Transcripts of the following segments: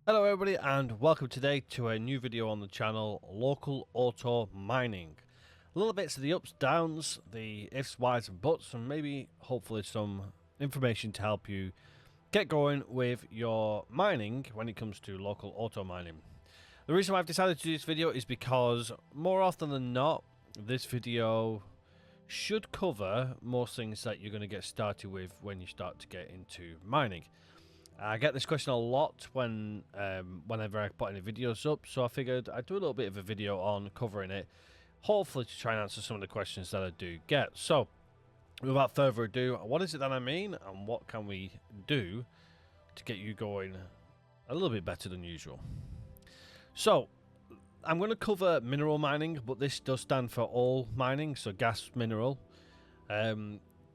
Hello everybody and welcome today to a new video on the channel, Local Auto Mining. Little bits of the ups, downs, the ifs, whys and buts, and maybe hopefully some information to help you get going with your mining when it comes to local auto mining. The reason why I've decided to do this video is because more often than not, this video should cover most things that you're going to get started with when you start to get into mining. I get this question a lot whenever I put any videos up, so I figured I'd do a little bit of a video on covering it, hopefully to try and answer some of the questions that I do get. So, without further ado, what is it that I mean, and what can we do to get you going a little bit better than usual? So, I'm going to cover mineral mining, but this does stand for all mining, so gas, mineral.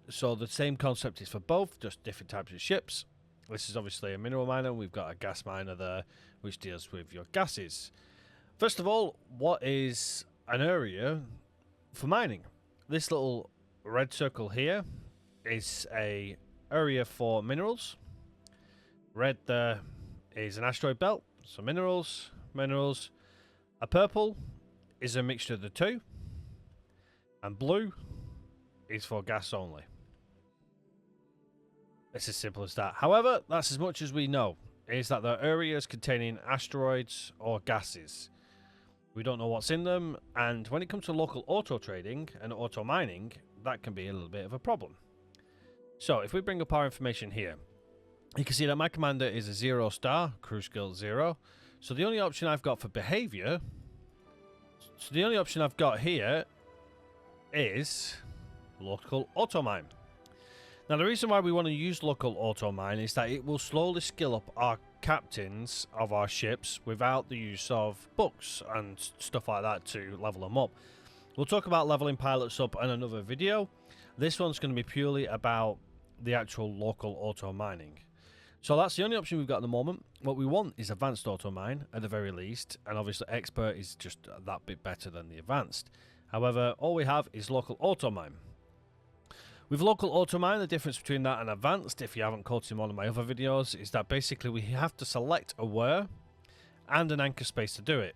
So the same concept is for both, just different types of ships. This is obviously a mineral miner. We've got a gas miner there, which deals with your gases. First of all, what is an area for mining? This little red circle here is a area for minerals. Red there is an asteroid belt, so minerals. A purple is a mixture of the two, and blue is for gas only. It's as simple as that. However, that's as much as we know, is that there are areas containing asteroids or gases. We don't know what's in them, and when it comes to local auto trading and auto mining, that can be a little bit of a problem. So if we bring up our information here, you can see that my commander is a 0-star, crew skill 0. So the only option I've got for behavior, here is local auto mine. Now, the reason why we want to use local auto mine is that it will slowly skill up our captains of our ships without the use of books and stuff like that to level them up. We'll talk about leveling pilots up in another video. This one's going to be purely about the actual local auto mining. So that's the only option we've got at the moment. What we want is advanced auto mine at the very least, and obviously expert is just that bit better than the advanced. However, all we have is local auto mine. With local auto mine, the difference between that and advanced, if you haven't caught in one of my other videos, is that basically we have to select a where and an anchor space to do it.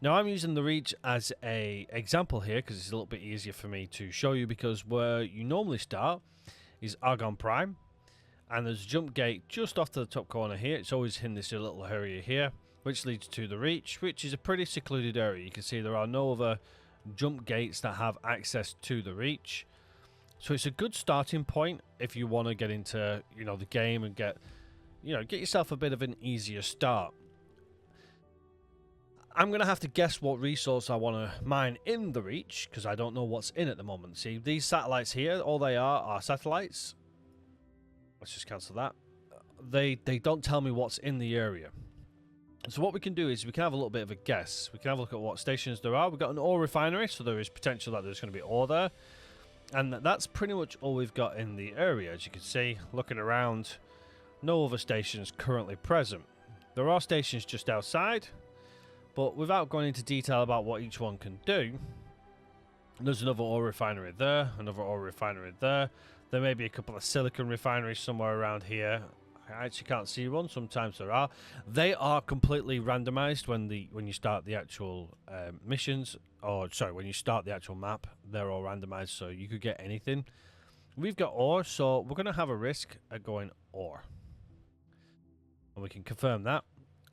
Now I'm using the reach as a example here because it's a little bit easier for me to show you, because where you normally start is Argon Prime, and there's a jump gate just off to the top corner here. It's always in this little area here, which leads to the reach, which is a pretty secluded area. You can see there are no other jump gates that have access to the reach. So it's a good starting point if you want to get into, the game and get yourself a bit of an easier start. I'm going to have to guess what resource I want to mine in the reach, because I don't know what's in at the moment. See, these satellites here, all they are satellites. Let's just cancel that. They don't tell me what's in the area. So what we can do is we can have a little bit of a guess. We can have a look at what stations there are. We've got an ore refinery, so there is potential that there's going to be ore there. And that's pretty much all we've got in the area. As you can see, looking around, no other stations currently present. There are stations just outside, but without going into detail about what each one can do, there's another ore refinery there, another ore refinery there. There may be a couple of silicon refineries somewhere around here. I actually can't see one. Sometimes there are. They are completely randomized when you start the actual missions, or sorry, when you start the actual map. They're all randomized, so you could get anything. We've got ore, so we're going to have a risk at going ore, and we can confirm that.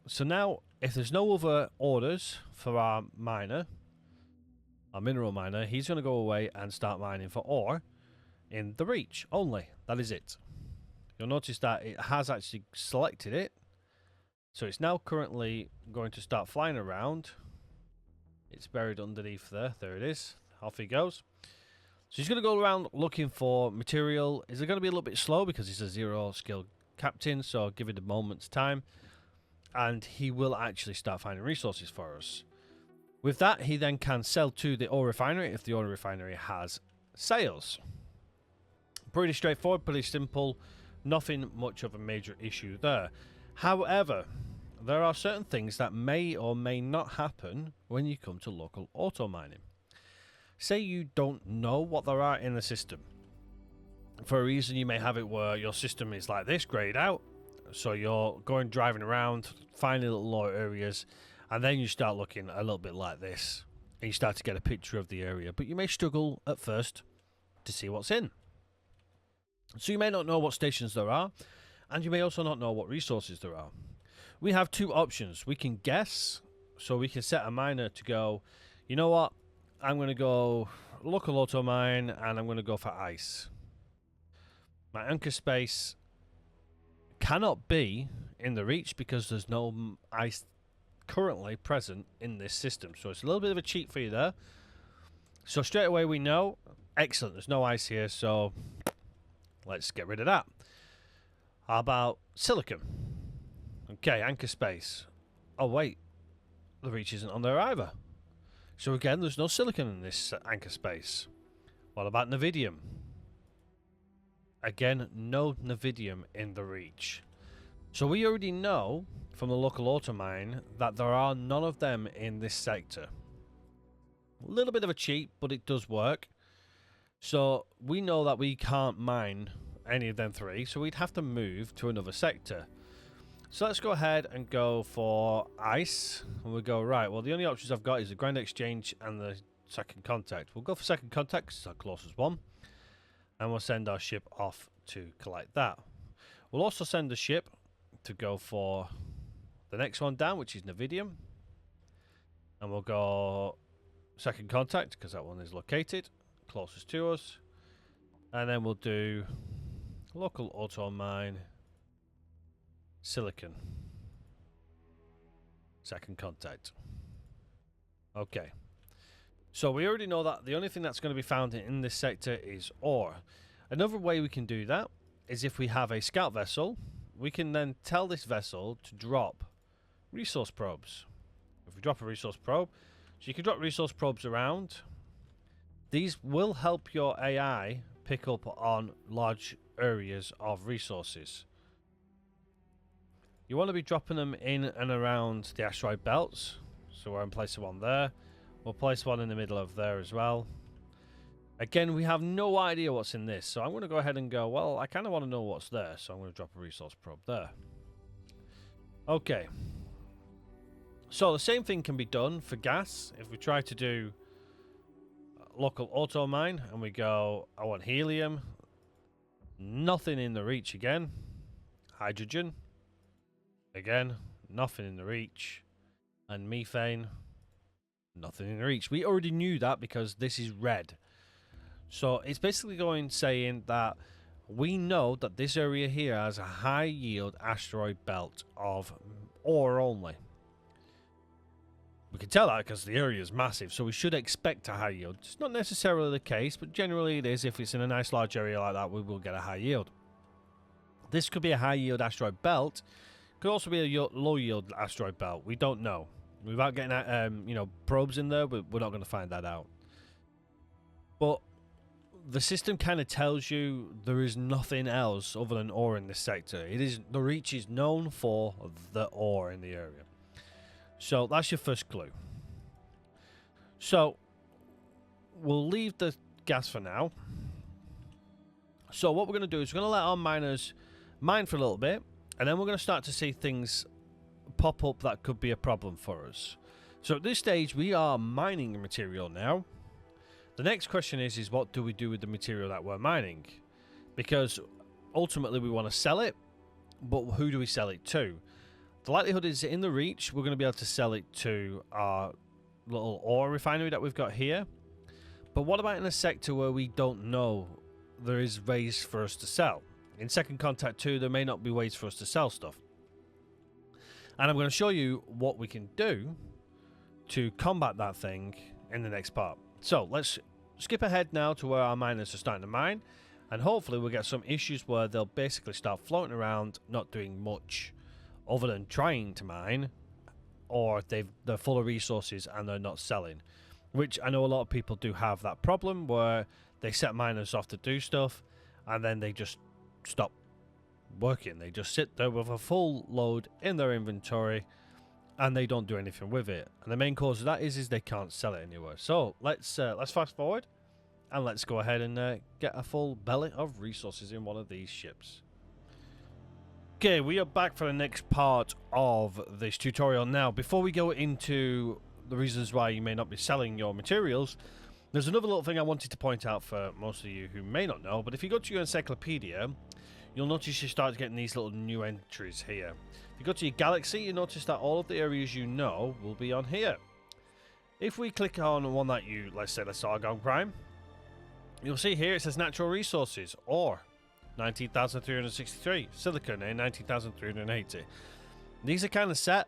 So now, if there's no other orders for our miner, our mineral miner, he's going to go away and start mining for ore in the reach only. That is it. You'll notice that it has actually selected it, so it's now currently going to start flying around. It's buried underneath there. There it is. Off he goes. So he's going to go around looking for material. Is it going to be a little bit slow because he's a 0-skill captain, so give it a moment's time, and he will actually start finding resources for us. With that, he then can sell to the ore refinery if the ore refinery has sales. Pretty straightforward, pretty simple. Nothing much of a major issue there. However, there are certain things that may or may not happen when you come to local auto mining. Say you don't know what there are in the system. For a reason, you may have it where your system is like this, grayed out. So you're going driving around, finding little low areas, and then you start looking a little bit like this, and you start to get a picture of the area. But you may struggle at first to see what's in. So you may not know what stations there are, and you may also not know what resources there are. We have two options. We can guess, so we can set a miner to go, you know what, I'm going to go local auto mine, and I'm going to go for ice. My anchor space cannot be in the reach because there's no ice currently present in this system. So it's a little bit of a cheat for you there. So straight away we know, excellent, there's no ice here, so let's get rid of that. How about silicon? Okay, anchor space. Oh wait, the reach isn't on there either. So again, there's no silicon in this anchor space. What about Navidium? Again, no Navidium in the reach. So we already know from the local auto mine that there are none of them in this sector. A little bit of a cheat, but it does work. So we know that we can't mine any of them three, so we'd have to move to another sector. So let's go ahead and go for ice, and we'll go, right, well the only options I've got is the Grand Exchange and the Second Contact. We'll go for Second Contact because it's our closest one, and we'll send our ship off to collect that. We'll also send the ship to go for the next one down, which is Navidium, and we'll go Second Contact because that one is located closest to us, and then we'll do local auto mine silicon Second Contact. Okay, so we already know that the only thing that's going to be found in this sector is ore. Another way we can do that is if we have a scout vessel, we can then tell this vessel to drop resource probes. If we drop a resource probe, so you can drop resource probes around. These will help your AI pick up on large areas of resources. You want to be dropping them in and around the asteroid belts. So we're going to place one there. We'll place one in the middle of there as well. Again, we have no idea what's in this. So I'm going to go ahead and go, well, I kind of want to know what's there. So I'm going to drop a resource probe there. Okay. So the same thing can be done for gas. If we try to do local auto mine and we go, I want helium, nothing in the reach again. Hydrogen, again, nothing in the reach. And methane, nothing in the reach. We already knew that because this is red. So it's basically saying that we know that this area here has a high yield asteroid belt of ore only. We can tell that because the area is massive, so we should expect a high yield. It's not necessarily the case, but generally it is. If it's in a nice large area like that, we will get a high yield. This could be a high yield asteroid belt. Could also be a low yield asteroid belt. We don't know. Without getting probes in there, we're not going to find that out. But the system kind of tells you there is nothing else other than ore in this sector. The reach is known for the ore in the area. So that's your first clue. So we'll leave the gas for now. So what we're going to do is we're going to let our miners mine for a little bit, and then we're going to start to see things pop up that could be a problem for us. So at this stage, we are mining material now. The next question is what do we do with the material that we're mining? Because ultimately we want to sell it, but who do we sell it to? The likelihood is in the reach, we're going to be able to sell it to our little ore refinery that we've got here. But what about in a sector where we don't know there is ways for us to sell? In Second Contact 2, there may not be ways for us to sell stuff. And I'm going to show you what we can do to combat that thing in the next part. So let's skip ahead now to where our miners are starting to mine. And hopefully we'll get some issues where they'll basically start floating around, not doing much other than trying to mine, or they're full of resources and they're not selling, which I know a lot of people do have that problem where they set miners off to do stuff and then they just stop working. They just sit there with a full load in their inventory and they don't do anything with it, and the main cause of that is they can't sell it anywhere. So let's fast forward and let's go ahead and get a full belly of resources in one of these ships. Okay, we are back for the next part of this tutorial. Now, before we go into the reasons why you may not be selling your materials, there's another little thing I wanted to point out for most of you who may not know, but if you go to your encyclopedia, you'll notice you start getting these little new entries here. If you go to your galaxy, you notice that all of the areas you know will be on here. If we click on one that you, let's say the Sargon Prime, you'll see here it says natural resources, ore, 19,363, silicon, 19,380. These are kind of set,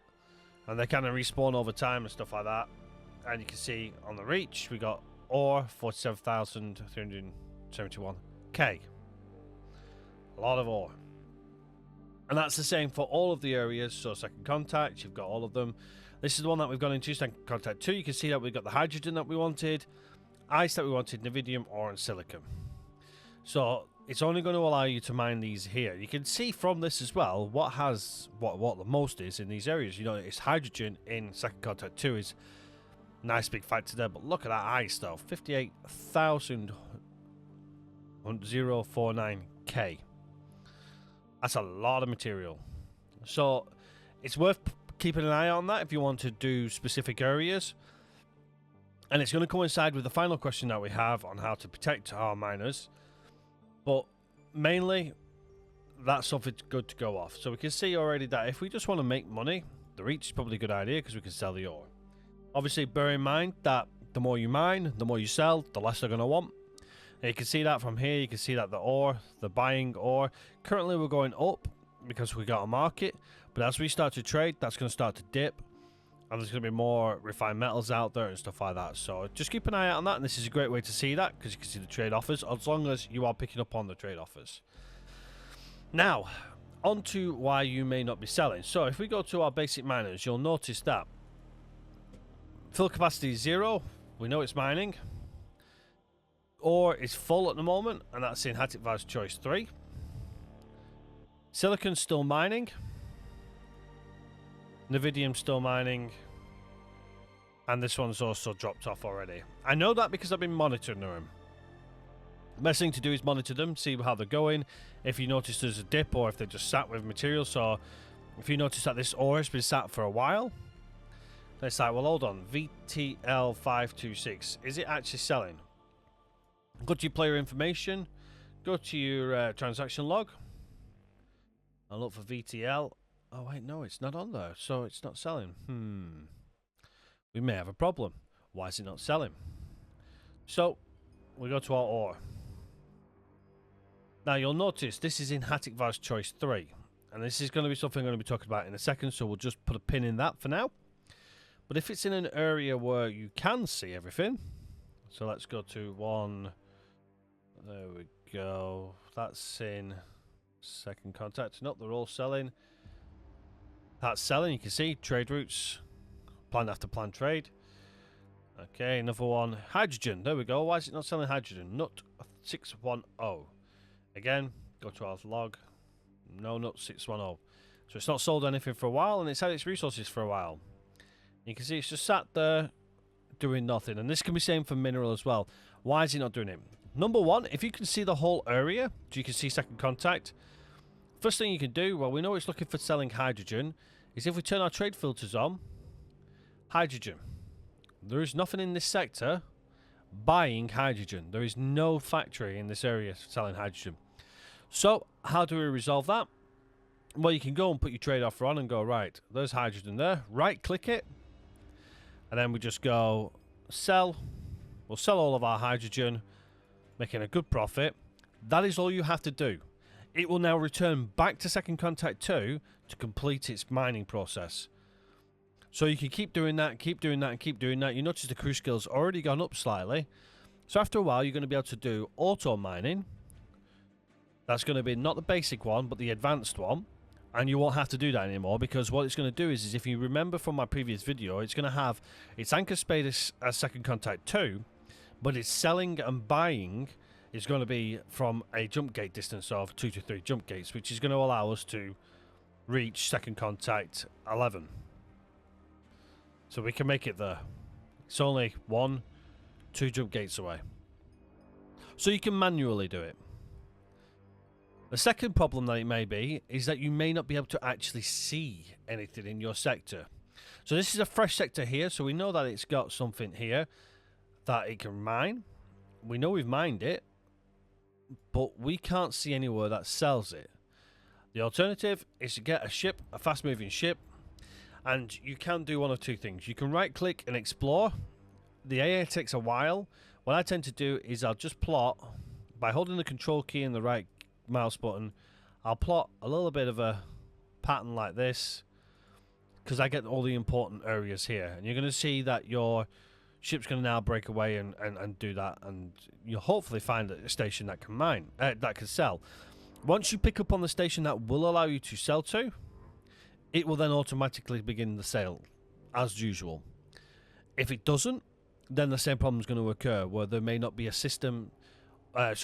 and they kind of respawn over time and stuff like that. And you can see on the reach, we got ore, 47,371k. A lot of ore. And that's the same for all of the areas. So second contact, you've got all of them. This is the one that we've gone into, second contact 2. You can see that we've got the hydrogen that we wanted, ice that we wanted, Nevidium, ore, and silicon. So it's only going to allow you to mine these here. You can see from this as well what the most is in these areas. You know, it's hydrogen in second contact 2 is nice big factor there, but look at that ice though, 58,049k. That's a lot of material. So it's worth keeping an eye on that if you want to do specific areas. And it's going to coincide with the final question that we have on how to protect our miners. But mainly, that stuff is good to go off. So we can see already that if we just want to make money, the reach is probably a good idea because we can sell the ore. Obviously, bear in mind that the more you mine, the more you sell, the less they're going to want. And you can see that from here. You can see that the ore, the buying ore. Currently, we're going up because we got a market. But as we start to trade, that's going to start to dip. And there's going to be more refined metals out there and stuff like that. So just keep an eye out on that. And this is a great way to see that because you can see the trade offers as long as you are picking up on the trade offers. Now, on to why you may not be selling. So if we go to our basic miners, you'll notice that fill capacity is 0. We know it's mining. Ore is full at the moment, and that's in Hattikvar's Choice 3. Silicon's still mining. Nevidium still mining. And this one's also dropped off already. I know that because I've been monitoring them. Best thing to do is monitor them, see how they're going. If you notice there's a dip or if they're just sat with material. So if you notice that this ore has been sat for a while, it's like, well, hold on. VTL526. Is it actually selling? Go to your player information. Go to your transaction log. And look for VTL. Oh, wait, no, it's not on there. So it's not selling. We may have a problem. Why is it not selling? So we go to our ore. Now, you'll notice this is in Hattikvar's Choice 3. And this is going to be something I'm going to be talking about in a second. So we'll just put a pin in that for now. But if it's in an area where you can see everything. So let's go to one. There we go. That's in second contact. Nope, they're all selling. That's selling. You can see trade routes. Plan after plan trade. Okay, another one. Hydrogen. There we go. Why is it not selling hydrogen? Nut 610. Again, go to our log. No, Nut 610. So it's not sold anything for a while, and it's had its resources for a while. You can see it's just sat there doing nothing. And this can be same for mineral as well. Why is he not doing it? Number one, if you can see the whole area, so you can see second contact, first thing you can do, well, we know it's looking for selling hydrogen, is if we turn our trade filters on, hydrogen. There is nothing in this sector buying hydrogen. There is no factory in this area selling hydrogen. So, how do we resolve that? Well, you can go and put your trade offer on and go, right, there's hydrogen there. Right click it. And then we just go sell. We'll sell all of our hydrogen, making a good profit. That is all you have to do. It will now return back to second contact 2 to complete its mining process. So you can keep doing that, keep doing that, and keep doing that. You notice the crew skill's already gone up slightly. So after a while, you're going to be able to do auto mining. That's going to be not the basic one, but the advanced one. And you won't have to do that anymore, because what it's going to do is if you remember from my previous video, it's going to have its anchor spade as second contact 2, but its selling and buying is going to be from a jump gate distance of 2 to 3 jump gates, which is going to allow us to reach second contact 11. So we can make it there. It's only 1, 2 jump gates away. So you can manually do it. The second problem that it may be is that you may not be able to actually see anything in your sector. So this is a fresh sector here, so we know that it's got something here that it can mine. We know we've mined it, but we can't see anywhere that sells it. The alternative is to get a ship, a fast-moving ship, and you can do one of two things. You can right-click and explore. The AI takes a while. What I tend to do is I'll just plot, by holding the control key and the right mouse button, I'll plot a little bit of a pattern like this, because I get all the important areas here. And you're going to see that your ship's going to now break away and do that, and you'll hopefully find a station that can mine, that can sell. Once you pick up on the station that will allow you to sell to, it will then automatically begin the sale, as usual. If it doesn't, then the same problem is going to occur, where there may not be a system, a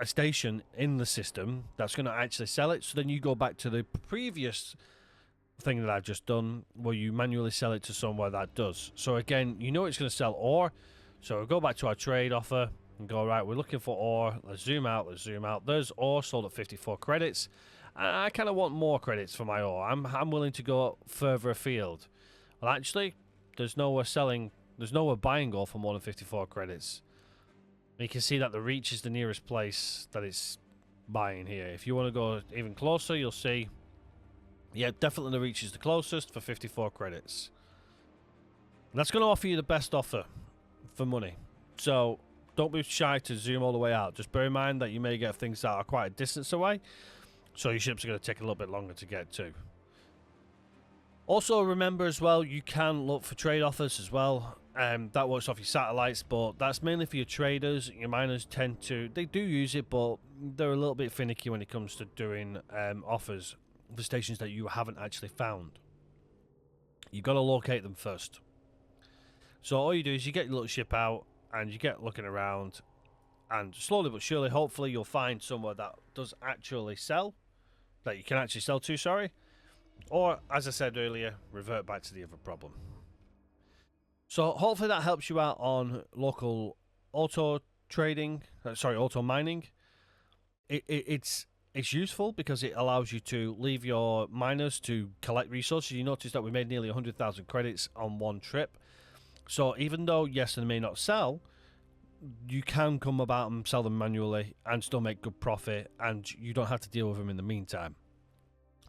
station in the system that's going to actually sell it. So then you go back to the previous thing that I've just done, where you manually sell it to somewhere that does. So again, you know it's going to sell ore. So we'll go back to our trade offer and go, right, we're looking for ore. Let's zoom out. There's ore sold at 54 credits. I kind of want more credits for my ore. I'm willing to go further afield. Well, actually, there's nowhere buying ore for more than 54 credits. You can see that the Reach is the nearest place that it's buying here. If you want to go even closer, you'll see, yeah, definitely the Reach is the closest for 54 credits. And that's going to offer you the best offer for money. So don't be shy to zoom all the way out. Just bear in mind that you may get things that are quite a distance away, so your ships are going to take a little bit longer to get to. Also remember as well, you can look for trade offers as well. That works off your satellites, but that's mainly for your traders. Your miners they do use it, but they're a little bit finicky when it comes to doing offers for stations that you haven't actually found. You've got to locate them first. So all you do is you get your little ship out and you get looking around, and slowly but surely, hopefully you'll find somewhere that does actually sell, that you can actually sell to, sorry. Or, as I said earlier, revert back to the other problem. So hopefully that helps you out on local auto trading, auto mining. It's useful because it allows you to leave your miners to collect resources. You notice that we made nearly 100,000 credits on one trip. So even though, yes, they may not sell, you can come about and sell them manually and still make good profit, and you don't have to deal with them in the meantime.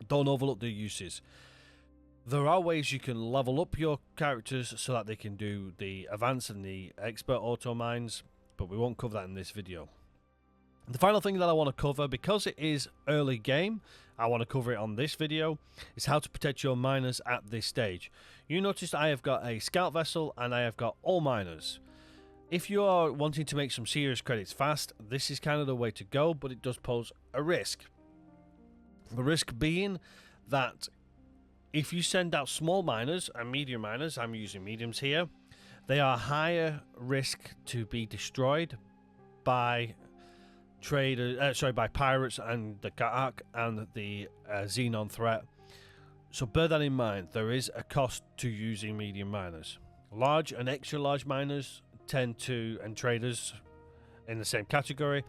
Don't overlook their uses. There are ways you can level up your characters so that they can do the advanced and the expert auto mines, but we won't cover that in this video. The final thing that I want to cover, because it is early game, I want to cover it on this video, is how to protect your miners at this stage. You notice I have got a scout vessel and I have got all miners. If you are wanting to make some serious credits fast, this is kind of the way to go, but it does pose a risk. The risk being that if you send out small miners and medium miners, I'm using mediums here, they are higher risk to be destroyed by by pirates and the Ga'ak and the Xenon threat. So bear that in mind. There is a cost to using medium miners. Large and extra large miners and traders in the same category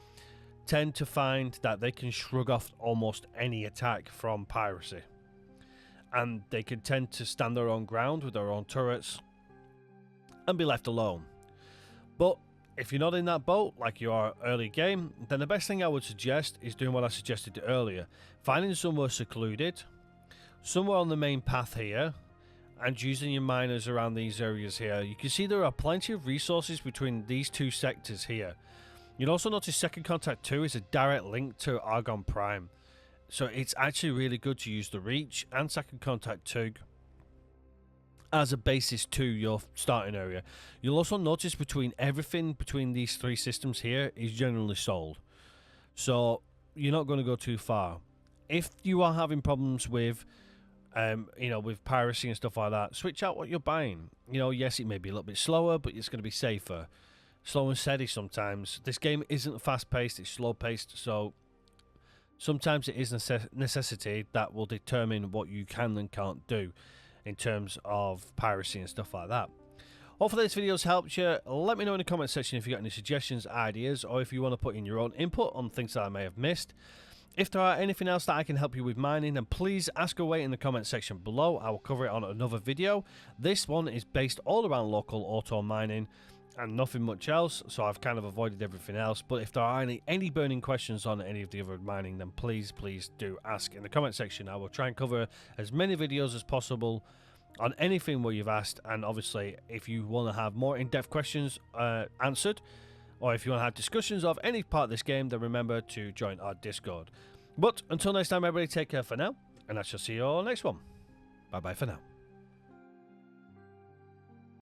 tend to find that they can shrug off almost any attack from piracy, and they can tend to stand their own ground with their own turrets and be left alone. But if you're not in that boat, like you are early game, then the best thing I would suggest is doing what I suggested earlier. Finding somewhere secluded, somewhere on the main path here, and using your miners around these areas here. You can see there are plenty of resources between these two sectors here. You'll also notice Second Contact 2 is a direct link to Argon Prime. So it's actually really good to use the Reach and Second Contact 2 as a basis to your starting area. You'll also notice everything between these three systems here is generally sold. So you're not going to go too far. If you are having problems with with piracy and stuff like that, switch out what you're buying. Yes, it may be a little bit slower, but it's going to be safer. Slow and steady sometimes. This game isn't fast-paced, it's slow-paced, so sometimes it is necessity that will determine what you can and can't do in terms of piracy and stuff like that. Hopefully this video's helped you. Let me know in the comment section if you got any suggestions, ideas, or if you want to put in your own input on things that I may have missed. If there are anything else that I can help you with mining, then please ask away in the comment section below. I will cover it on another video. This one is based all around local auto mining and nothing much else, so I've kind of avoided everything else. But if there are any burning questions on any of the other mining, then please do ask in the comment section. I will try and cover as many videos as possible on anything where you've asked, and obviously if you want to have more in-depth questions answered, or if you want to have discussions of any part of this game, then remember to join our Discord. But until next time, everybody, take care for now, and I shall see you all next one. Bye bye for now.